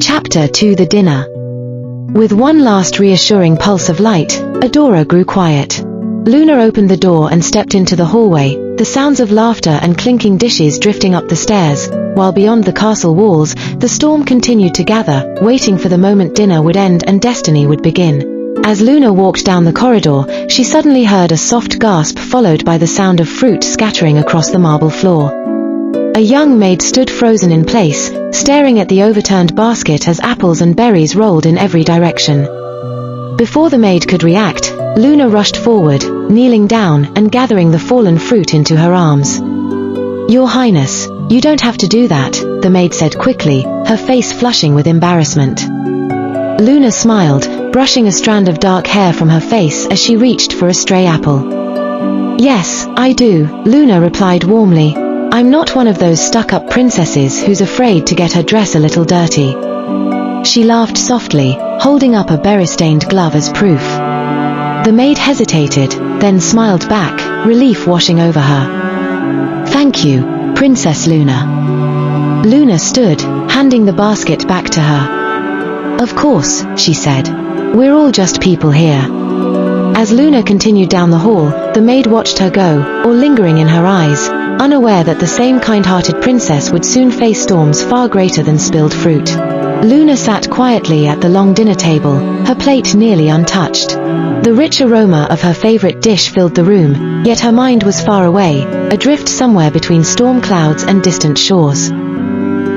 Chapter 2: The Dinner. With one last reassuring pulse of light, Adora grew quiet. Luna opened the door and stepped into the hallway, the sounds of laughter and clinking dishes drifting up the stairs, while beyond the castle walls, the storm continued to gather, waiting for the moment dinner would end and destiny would begin. As Luna walked down the corridor, she suddenly heard a soft gasp followed by the sound of fruit scattering across the marble floor. A young maid stood frozen in place, staring at the overturned basket as apples and berries rolled in every direction. Before the maid could react, Luna rushed forward, kneeling down and gathering the fallen fruit into her arms. "Your Highness, you don't have to do that," the maid said quickly, her face flushing with embarrassment. Luna smiled, brushing a strand of dark hair from her face as she reached for a stray apple. "Yes, I do," Luna replied warmly. "I'm not one of those stuck-up princesses who's afraid to get her dress a little dirty." She laughed softly, holding up a berry-stained glove as proof. The maid hesitated, then smiled back, relief washing over her. "Thank you, Princess Luna." Luna stood, handing the basket back to her. "Of course," she said. "We're all just people here." As Luna continued down the hall, the maid watched her go, awe lingering in her eyes, unaware that the same kind-hearted princess would soon face storms far greater than spilled fruit. Luna sat quietly at the long dinner table, her plate nearly untouched. The rich aroma of her favorite dish filled the room, yet her mind was far away, adrift somewhere between storm clouds and distant shores.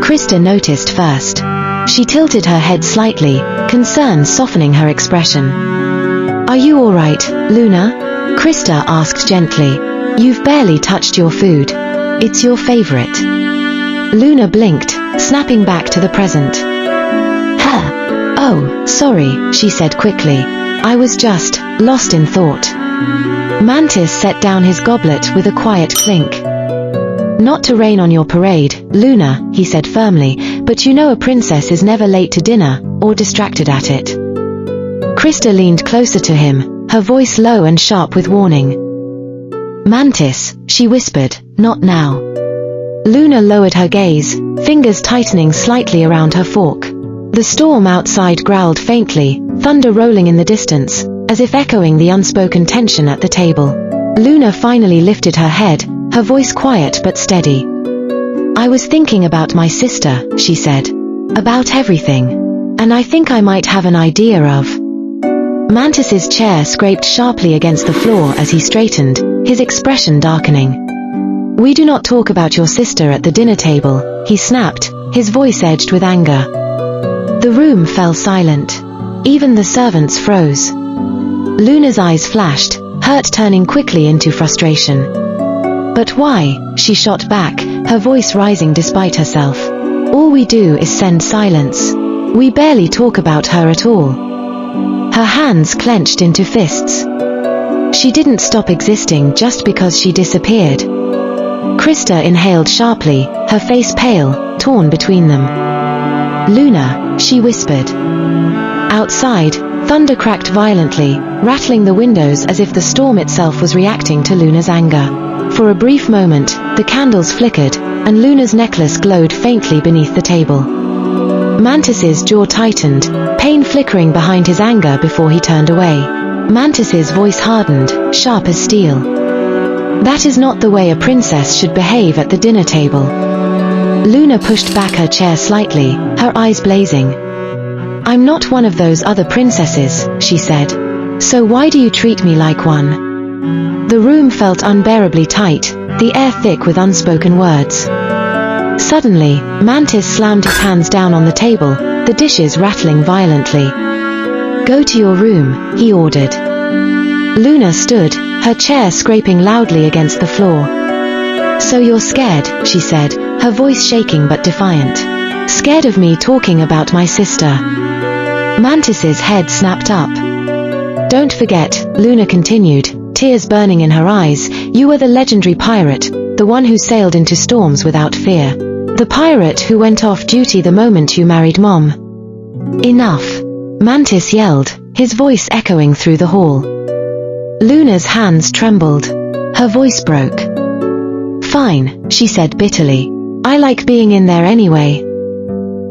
Krista noticed first. She tilted her head slightly, concern softening her expression. "Are you all right, Luna?" Krista asked gently. "You've barely touched your food. It's your favorite." Luna blinked, snapping back to the present. "Oh, sorry," she said quickly. "I was just lost in thought." Mantis set down his goblet with a quiet clink. "Not to rain on your parade, Luna," he said firmly, "but you know a princess is never late to dinner, or distracted at it." Krista leaned closer to him, her voice low and sharp with warning. "Mantis," she whispered, "not now." Luna lowered her gaze, fingers tightening slightly around her fork. The storm outside growled faintly, thunder rolling in the distance, as if echoing the unspoken tension at the table. Luna finally lifted her head, her voice quiet but steady. "I was thinking about my sister," she said. "About everything. And I think I might have an idea of..." Mantis's chair scraped sharply against the floor as he straightened, his expression darkening. "We do not talk about your sister at the dinner table," he snapped, his voice edged with anger. The room fell silent. Even the servants froze. Luna's eyes flashed, hurt turning quickly into frustration. "But why?" she shot back, her voice rising despite herself. "All we do is send silence. We barely talk about her at all." Her hands clenched into fists. She didn't stop existing just because she disappeared. Krista inhaled sharply, her face pale, torn between them. "Luna," she whispered. Outside, thunder cracked violently, rattling the windows as if the storm itself was reacting to Luna's anger. For a brief moment, the candles flickered, and Luna's necklace glowed faintly beneath the table. Mantis's jaw tightened, pain flickering behind his anger before he turned away. Mantis's voice hardened, sharp as steel. "That is not the way a princess should behave at the dinner table." Luna pushed back her chair slightly, her eyes blazing. "I'm not one of those other princesses," she said. "So why do you treat me like one?" The room felt unbearably tight, the air thick with unspoken words. Suddenly, Mantis slammed his hands down on the table, the dishes rattling violently. "Go to your room," he ordered. Luna stood, her chair scraping loudly against the floor. "So you're scared," she said, her voice shaking but defiant. "Scared of me talking about my sister?" Mantis's head snapped up. "Don't forget," Luna continued, tears burning in her eyes, "you were the legendary pirate, the one who sailed into storms without fear. The pirate who went off duty the moment you married Mom." "Enough," Mantis yelled, his voice echoing through the hall. Luna's hands trembled. Her voice broke. "Fine," she said bitterly. "I like being in there anyway."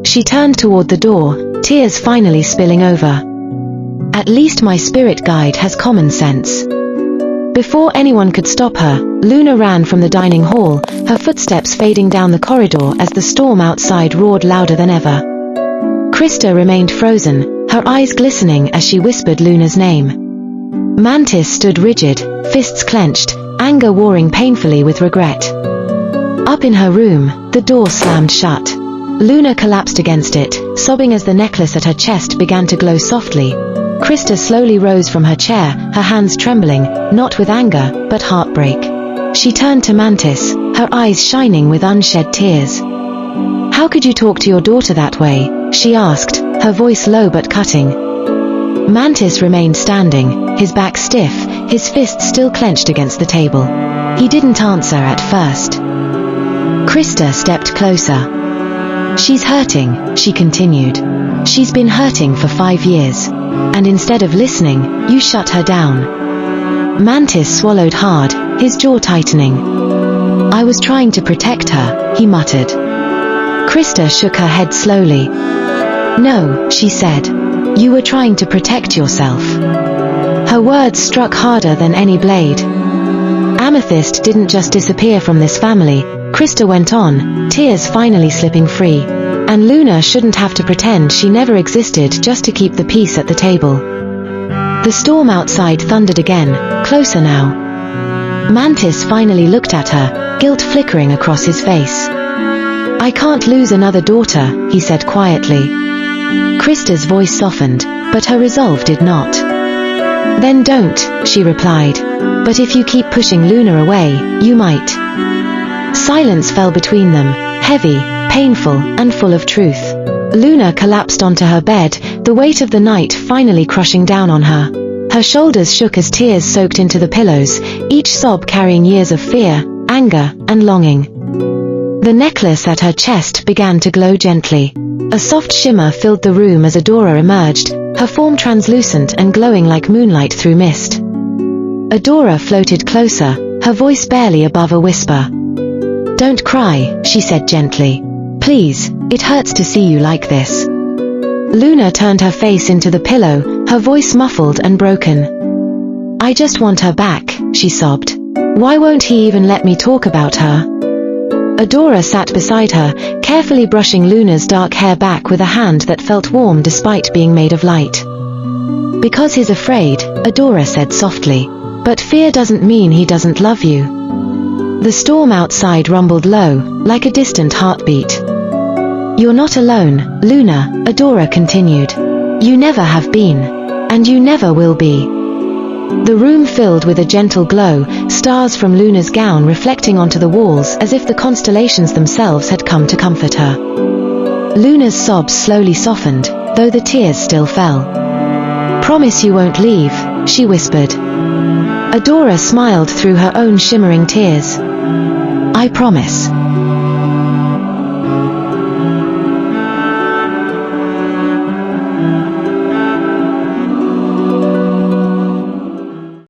She turned toward the door, tears finally spilling over. At least my spirit guide has common sense. Before anyone could stop her, Luna ran from the dining hall, her footsteps fading down the corridor as the storm outside roared louder than ever. Krista remained frozen, her eyes glistening as she whispered Luna's name. Mantis stood rigid, fists clenched, anger warring painfully with regret. Up in her room, the door slammed shut. Luna collapsed against it, sobbing as the necklace at her chest began to glow softly. Krista slowly rose from her chair, her hands trembling, not with anger, but heartbreak. She turned to Mantis, her eyes shining with unshed tears. "How could you talk to your daughter that way?" she asked, her voice low but cutting. Mantis remained standing, his back stiff, his fists still clenched against the table. He didn't answer at first. Krista stepped closer. "She's hurting," she continued. "She's been hurting for 5 years. And instead of listening, you shut her down." Mantis swallowed hard, his jaw tightening. "I was trying to protect her," he muttered. Krista shook her head slowly. "No," she said. "You were trying to protect yourself." Her words struck harder than any blade. "Amethyst didn't just disappear from this family," Krista went on, tears finally slipping free. "And Luna shouldn't have to pretend she never existed just to keep the peace at the table." The storm outside thundered again, closer now. Mantis finally looked at her, guilt flickering across his face. "I can't lose another daughter," he said quietly. Krista's voice softened, but her resolve did not. "Then don't," she replied. "But if you keep pushing Luna away, you might." Silence fell between them, heavy, painful, and full of truth. Luna collapsed onto her bed, the weight of the night finally crushing down on her. Her shoulders shook as tears soaked into the pillows, each sob carrying years of fear, anger, and longing. The necklace at her chest began to glow gently. A soft shimmer filled the room as Adora emerged, her form translucent and glowing like moonlight through mist. Adora floated closer, her voice barely above a whisper. "Don't cry," she said gently. "Please, it hurts to see you like this." Luna turned her face into the pillow, her voice muffled and broken. "I just want her back," she sobbed. "Why won't he even let me talk about her?" Adora sat beside her, carefully brushing Luna's dark hair back with a hand that felt warm despite being made of light. "Because he's afraid," Adora said softly. "But fear doesn't mean he doesn't love you." The storm outside rumbled low, like a distant heartbeat. "You're not alone, Luna," Adora continued. "You never have been. And you never will be." The room filled with a gentle glow, stars from Luna's gown reflecting onto the walls as if the constellations themselves had come to comfort her. Luna's sobs slowly softened, though the tears still fell. "Promise you won't leave," she whispered. Adora smiled through her own shimmering tears. "I promise."